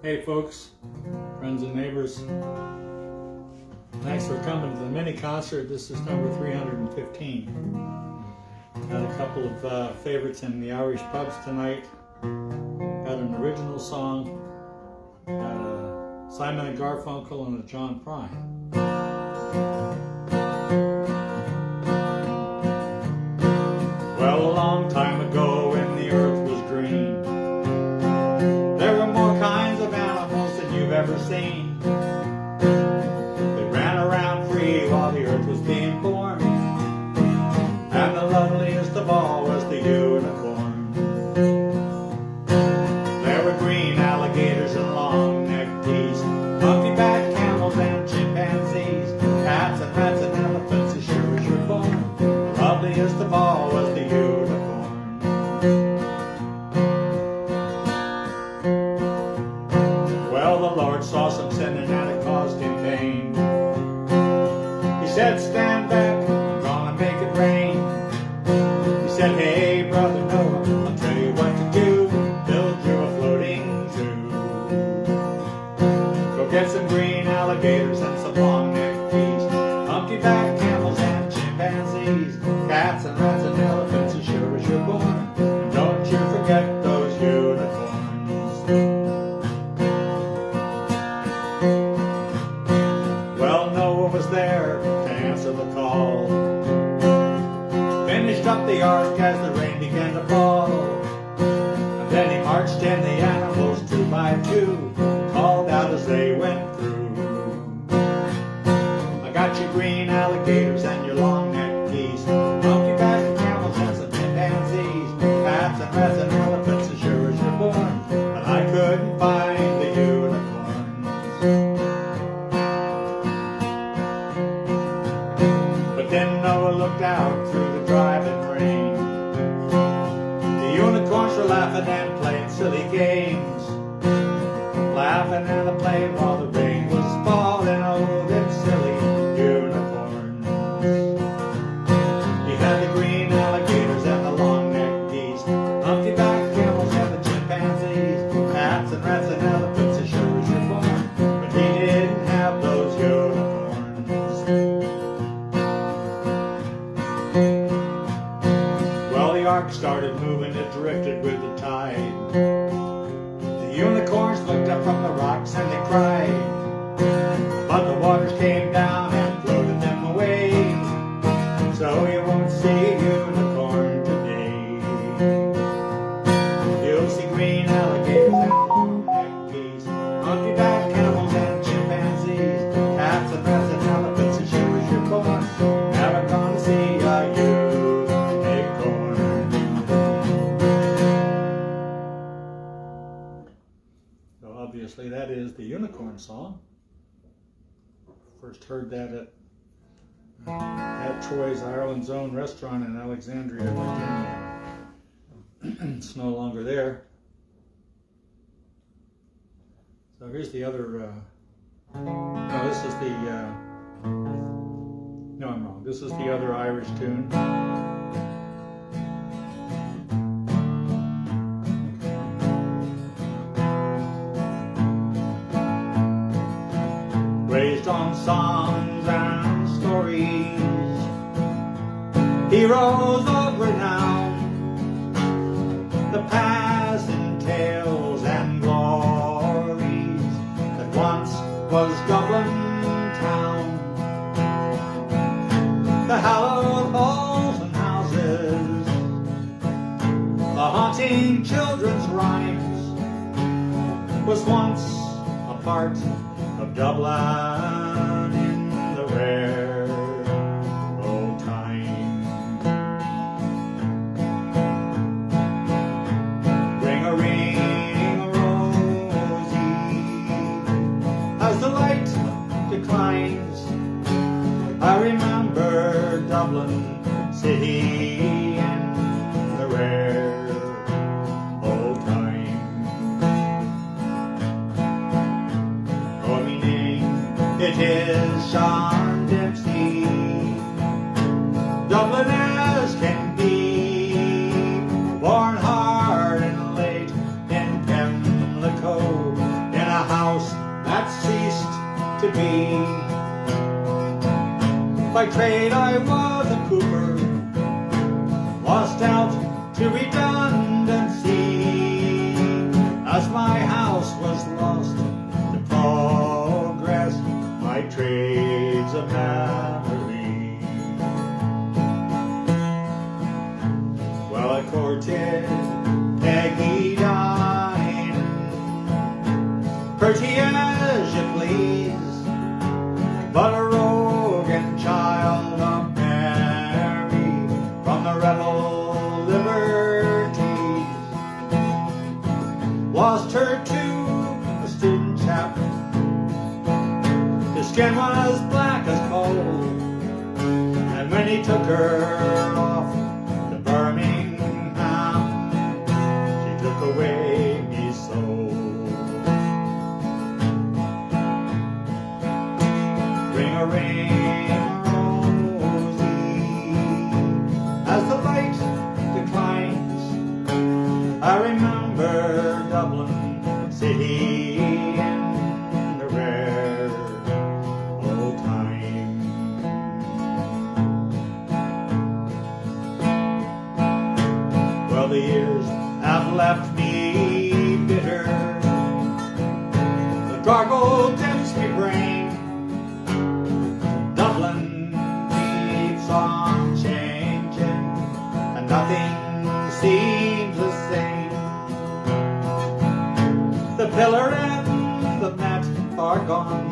Hey folks, friends and neighbors, thanks for coming to the mini concert. This is number 315. Got a couple of favorites in the Irish pubs tonight. Got an original song, got a Simon and Garfunkel and a John Prine. Well, a long time ago when the earth was green, there were more kinds of animals than you've ever seen. They ran around free while the earth was being born, and the loveliest of all was the unicorn. There were green alligators and long-necked geese, monkey-backed camels and chimpanzees, cats and rats and elephants as sure as you're born. The loveliest of all was the unicorn. Well, the Lord saw some sinning and it caused him pain. He said, stand back, I'm gonna make it rain. He said, hey brother Noah, I'll tell you what to do, build you a floating zoo. Go get some green alligators and some long-necked geese, monkey-backed camels and chimpanzees, cats and rats and elephants as sure as you're born. And don't you forget those unicorns. Well, Noah was there to answer the call, finished up the ark as the rain began to fall, and then he marched in the animals two by two, called out as they went through. I got your green alligators and your long-necked geese, monkey-backed camels and some chimpanzees, cats and rats and elephants as sure as you're born, but I couldn't find the unicorns. But then Noah looked out through the driving rain. The unicorns were laughing and playing silly games, laughing and playing while the rain was falling. Oh, them silly unicorns. He had the green alligators and the long-necked geese, monkey-backed camels and the chimpanzees, cats and rats and elephants as sure as you're born, but he didn't have those unicorns. Well, the ark started moving, it drifted with the tide. The unicorns looked up from the rocks and they cried, but the waters came down and floated them away, so you won't see a unicorn today. You'll see green alligators and long-necked geese, monkey-backed camels and chimpanzees, cats and rats and elephants as sure as you're born. Never gonna see a unicorn. So obviously that is the unicorn song. First heard that at Troy's Ireland's Own restaurant in Alexandria, Virginia. It's no longer there. So here's the other, no, this is the, no, I'm wrong. This is the other Irish tune. Raised on songs and stories, heroes of renown, the passing tales and glories that once was Dublin town. The hallowed halls and houses, the haunting children's rhymes, was once a part of Dublin in the rare old time. Ring a rosy as the light declines. I remember Dublin city in the rare old time. Oh, me name, it is Sean Dempsey, Dublin as can be, born hard and late in Pimlico, in a to be. By trade I was a cooper, lost out to redundancy, as my house was lost to progress, my trade's a memory. Well, I courted Peggy Dine, pretty as you please, but a rogue and child of Mary from the rebel liberties. Lost her to a student chap, his skin was black as coal, and when he took her off to Birmingham, she took away me soul. Ring-a-ring, Rosie, as the light declines, I remember Dublin city in the rare old time. Well, the years have left me bitter, the gargle tempts me brain. Dublin keeps on changing, and nothing seems the same. The pillar and the mat are gone,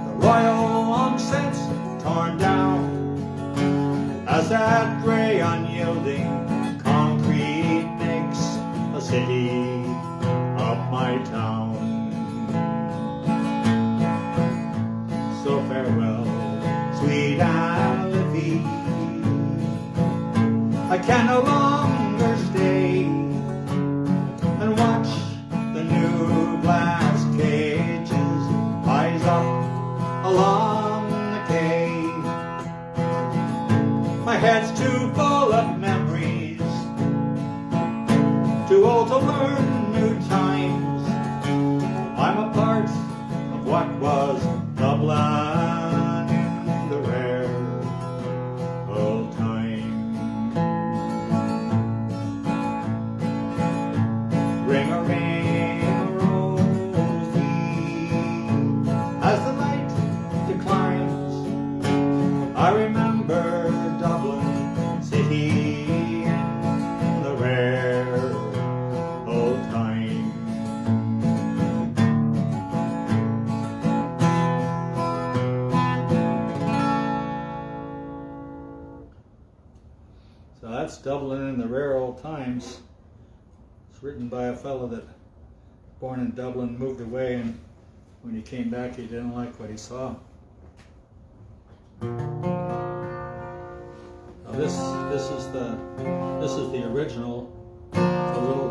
the royal onsets torn down, as that grey unyielding concrete makes a city of my town. So farewell, sweet Alice, I can no longer stay and watch the new glass cages rise up along the quay. My head's too full of memories, too old to learn new times. I'm a part of what was Dublin in the rare old time. Ring-a-ring, Rosie, as the light declines, I remember Dublin city in the rare old time. So that's Dublin in the rare old times. It's written by a fellow that born in Dublin, moved away, and when he came back he didn't like what he saw. Now this is the original. It's a little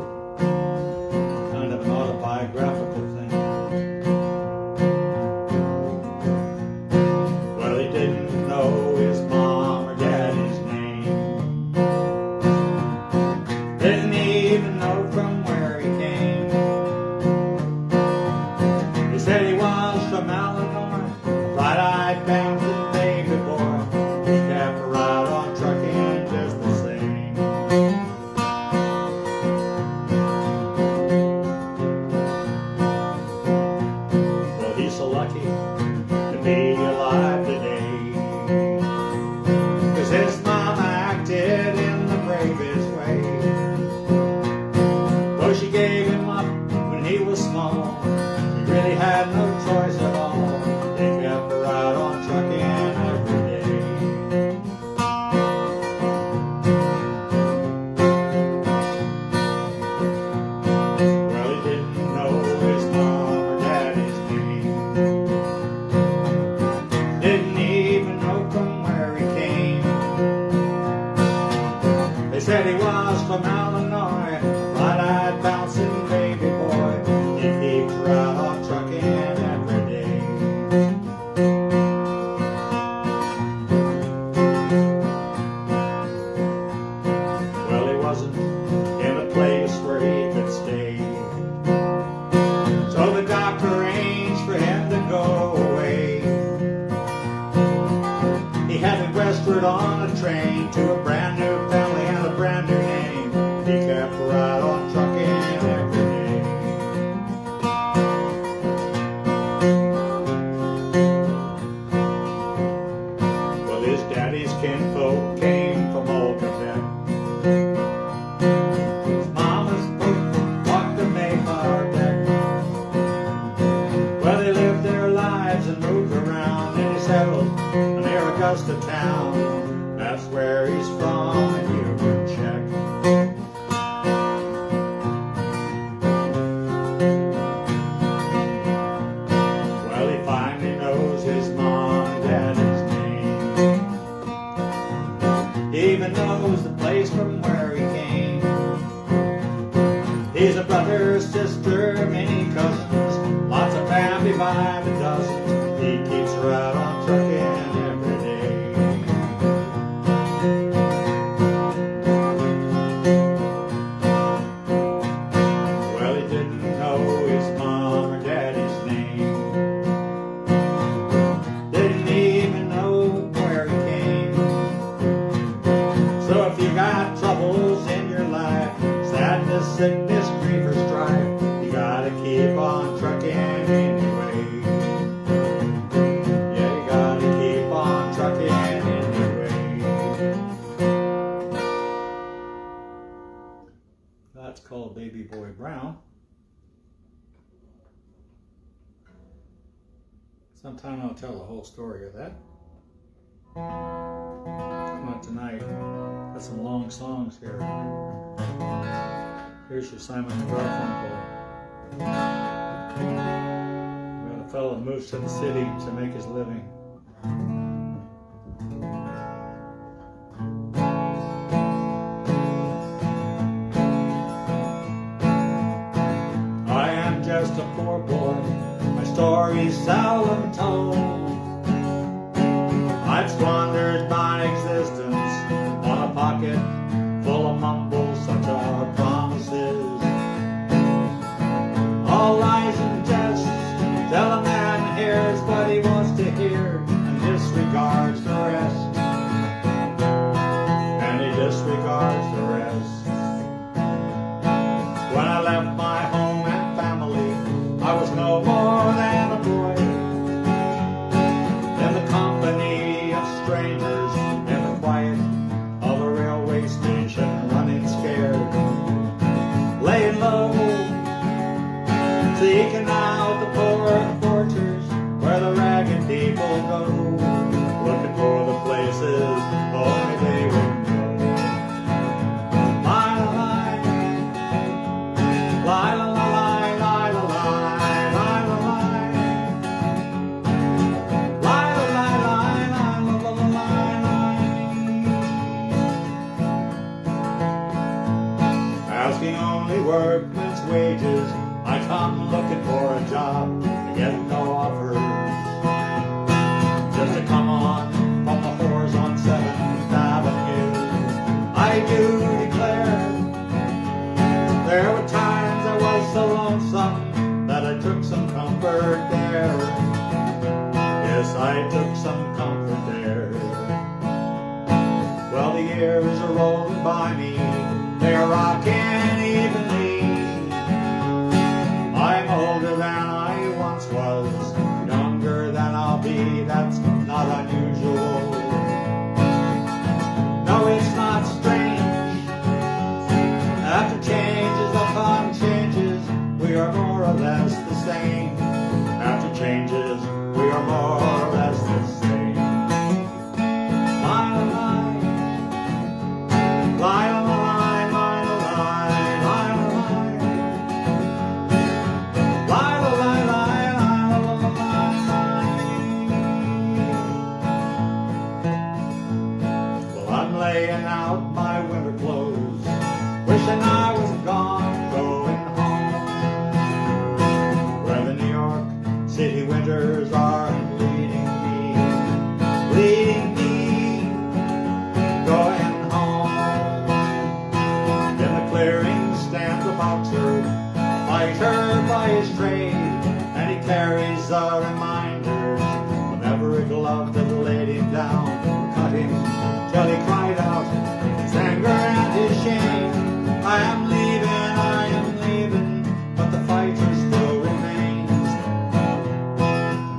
kind of an autobiographical thing. Well, he didn't know his mom or daddy's name, didn't even know from where he came. He said he was from Eleanor, bright-eyed, bouncing baby boy. He kept right on trucking just the same. keep on trucking anyway. Yeah, you gotta keep on trucking anyway. That's called Baby Boy Brown. Sometime I'll tell the whole story of that. Not tonight. Got some long songs here. Here's your Simon and Garfunkel. We got a fellow that moves to the city to make his living. I am just a poor boy, my story's seldom told. I've squandered my existence on a pocket full of mumbles, such are promises. All lies and jests, till a man hears what he wants to hear and disregards the rest. And he disregards the rest. When I left my home and family, I was no more than a boy. In the company of strangers, in the quiet of a railway station, running scared, laying low, seeking out the poor quarters where the ragged people go, looking for the places only they would know. Lie, lie, lie, lie, lie, lie, lie, lie, lie, lie, lie, lie, lie. Asking only workmen's wages, I come looking for a job, I get no offers. Just to come on from the whores on 7th Avenue. I do declare, there were times I was so lonesome that I took some comfort there. Yes, I took some comfort there. Well, the years are rolling by me, they're rocking evenly. I'm older than I once was, younger than I'll be, that's not unusual. No, it's not strange. After changes upon changes, we are more or less the same. After changes, we are more or less the same. Lie, lie, lie, lie, lie, lie, lie, lie, lie, lie. Well, I'm laying out my winter clothes, wishing I was gone, going home, where the New York City winters are leading me, going home. In the clearing stands a boxer, a fighter by his trade, and he carries the reminders of every glove that laid him down, cut him till he cried out his anger and his shame. I am leaving, but the fighter still remains.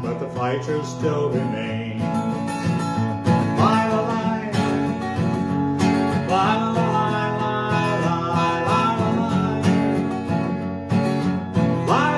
But the fighter still remains. Lie, lie, lie, lie, lie, lie, lie, lie, lie, lie,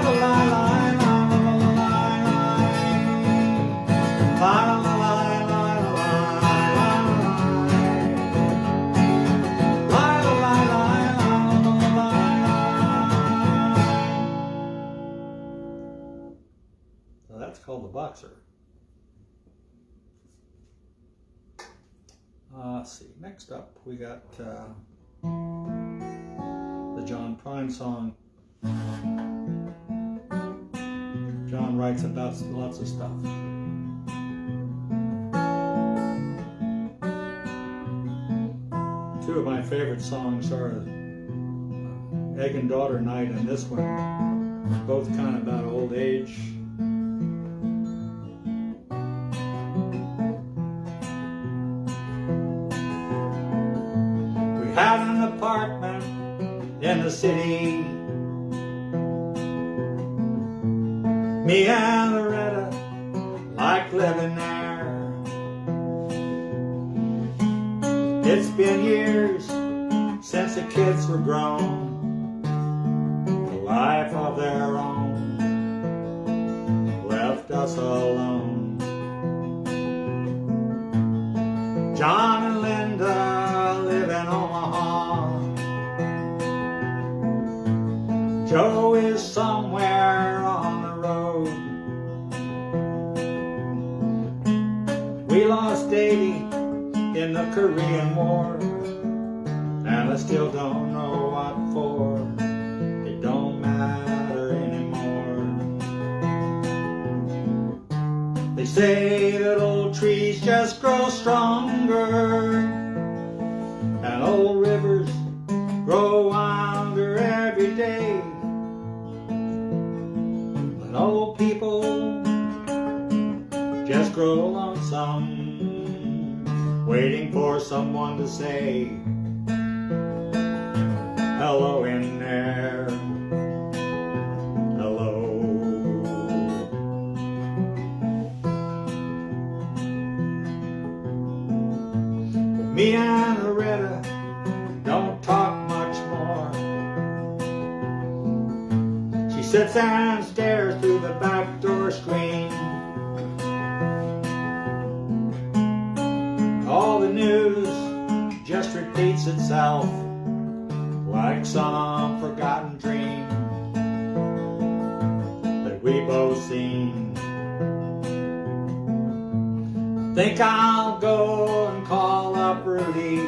so that's called The Boxer. Let's see, next up we got the John Prine song. John writes about lots of stuff. Two of my favorite songs are Egg and Daughter Night and this one, both kind of about old age. We had an apartment in the city, Me and Loretta like living there. It's been years since the kids were grown, a life of their own left us alone. John and Linda live in Omaha. Joe is somewhere on the road. We lost Davy in the Korean War, and I still don't know what for. It don't matter anymore. They say that old trees just grow stronger, and old rivers grow wilder every day. But old people just grow lonesome, waiting for someone to say hello in there. Hello. Me and Loretta don't talk much more. She sits and stares through the back door screen. All the news just repeats itself like some forgotten dream that we both seen. I think I'll go and call up Rudy.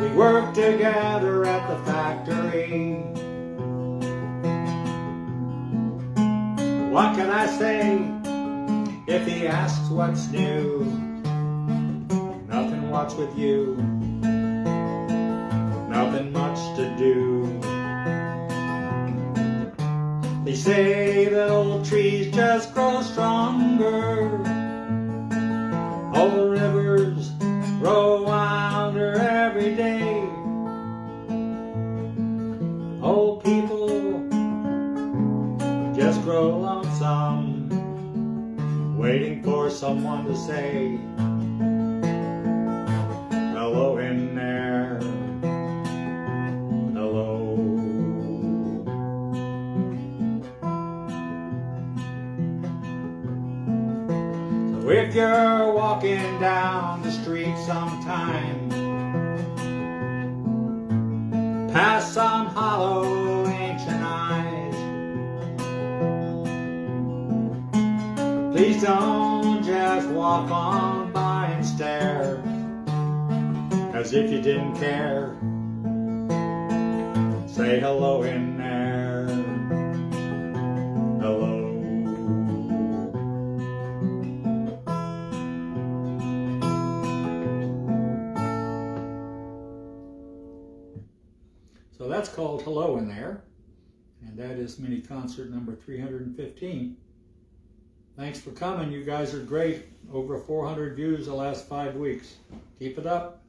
We work together at the factory. What can I say if he asks what's new? Nothing, what's with you? Nothing much to do. They say that old trees just grow stronger, old rivers grow wilder every day. Old people just grow lonesome, waiting for someone to say hello in there. Hello. So if you're walking down the street sometime, past some hollow ancient eyes, please don't just walk on by and stare as if you didn't care. Say hello in there. Hello. So that's called Hello in There, and that is mini concert number 315. Thanks for coming. You guys are great. Over 400 views the last 5 weeks. Keep it up.